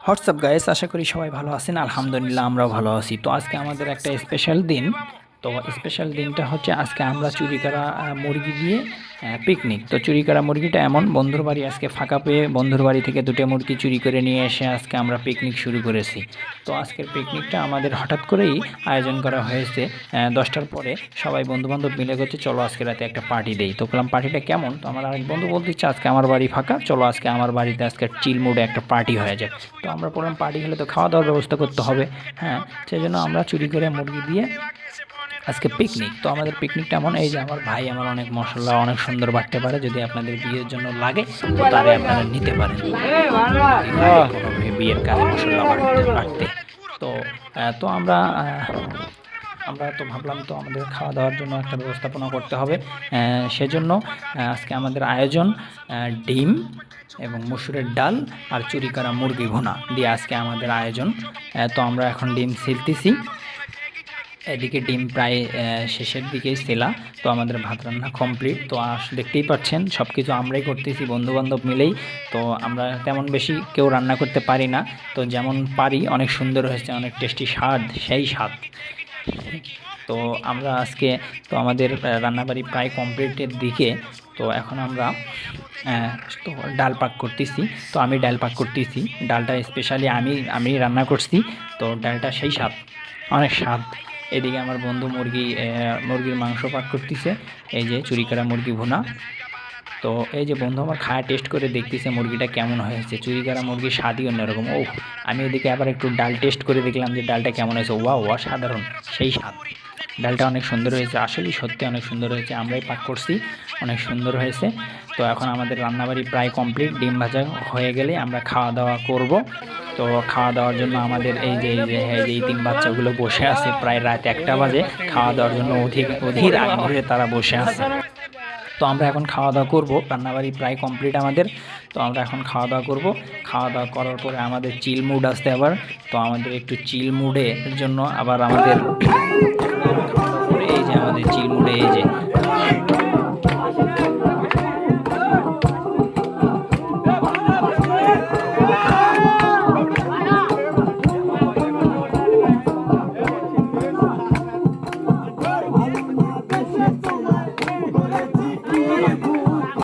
WhatsApp guys, আশা করি সবাই ভালো আছেন। আলহামদুলিল্লাহ আমরাও ভালো আছি। তো আজকে আমাদের একটা স্পেশাল দিন। তো স্পেশাল দিনটা হচ্ছে আজকে আমরা চুরি করা মুরগি দিয়ে পিকনিক। তো চুরি করা মুরগিটা এমন, বন্ধুর বাড়ি আজকে ফাঁকা পেয়ে বন্ধুর বাড়ি থেকে দুটো মুরগি চুরি করে নিয়ে এসে আজকে আমরা পিকনিক শুরু করেছি। তো আজকের পিকনিকটা আমাদের হঠাৎ করেই আয়োজন করা হয়েছে। 10টার পরে সবাই বন্ধুবান্ধব মিলে করছে, চলো আজকে রাতে একটা পার্টি দেই। তো বললাম পার্টিটা কেমন? তো আমার আরেক বন্ধু বলতে ইচ্ছে, আজকে আমার বাড়ি ফাঁকা, চলো আজকে আমার বাড়িতে আজকে চিল মুডে একটা পার্টি হয়ে যায়। তো আমরা বললাম পার্টি হলে তো খাওয়া দাওয়ার ব্যবস্থা করতে হবে। হ্যাঁ, সেই জন্য আমরা চুরি করে মুরগি দিয়ে আজকে পিকনিক। তো আমাদের পিকনিকটা এমন, এই যে আমার ভাই আমার অনেক মশলা অনেক সুন্দর বাটতে পারে, যদি আপনাদের বিয়ের জন্য লাগে তো তারে আপনারা নিতে পারেন, যদি লাগে কোনো বিয়ের কাজে মশলা বাটতে। তো তো আমরা তো ভাবলাম তো আমাদের খাওয়া দাওয়ার জন্য একটা ব্যবস্থাপনা করতে হবে। সেজন্য আজকে আমাদের আয়োজন ডিম এবং মসুরের ডাল আর চুরি করা মুরগি ভুনা দিয়ে আজকে আমাদের আয়োজন। তো আমরা এখন ডিম ছিলতেছি, এদিকে ডিম প্রায় শেষের দিকেই ছেলা। তো আমাদের ভাত রান্না কমপ্লিট। তো দেখতেই পাচ্ছেন সব কিছু আমরাই করতেছি বন্ধুবান্ধব মিলেই। তো আমরা তেমন বেশি কেউ রান্না করতে পারি না, তো যেমন পারি অনেক সুন্দর হয়েছে, অনেক টেস্টি স্বাদ, সেই স্বাদ। তো আমরা আজকে, তো আমাদের রান্নাবাড়ি প্রায় কমপ্লিটের দিকে। তো এখন আমরা আহ, তো ডাল পাক করতেছি। তো আমি ডাল পাক করতেছি, ডালটা স্পেশালি আমি রান্না করছি। তো ডালটা সেই স্বাদ, অনেক স্বাদ। এদিকে আমার বন্ধু মুরগির মাংস পাক করতেছে, এই যে চুরি করা মুরগি ভুনা। তো এই যে বন্ধু আমার খায়া টেস্ট করে দেখতেছে মুরগিটা কেমন হয়েছে, চুরি করা মুরগির স্বাদই অন্যরকম। ও, আমি এদিকে আবার একটু ডাল টেস্ট করে দেখলাম যে ডালটা কেমন হয়েছে। ওয়া অসাধারণ, সেই স্বাদ। ডালটা অনেক সুন্দর হয়েছে, আসলেই সত্যি অনেক সুন্দর হয়েছে, আমরাই পাক করছি, অনেক সুন্দর হয়েছে। তো এখন আমাদের রান্নাবাড়ি প্রায় কমপ্লিট, ডিম ভাজা হয়ে গেলে আমরা খাওয়া দাওয়া করব। তো খাওয়া দাওয়ার জন্য আমাদের এই তিন বাচ্চাগুলো বসে আছে, প্রায় রাত 1টা বাজে, খাওয়া দাওয়ার জন্য অধীর আগ্রহে তারা বসে আছে। তো আমরা এখন খাওয়া দাওয়া করবো, রান্নাবাড়ি প্রায় কমপ্লিট আমাদের। তো আমরা এখন খাওয়া দাওয়া করব। খাওয়া দাওয়া করার পরে আমাদের চিল মুড আসতে আবার। তো আমাদের একটু চিল মুডের জন্য আবার আমাদের খাওয়া দাওয়া করে এই যে আমাদের চিল মুডে এই যে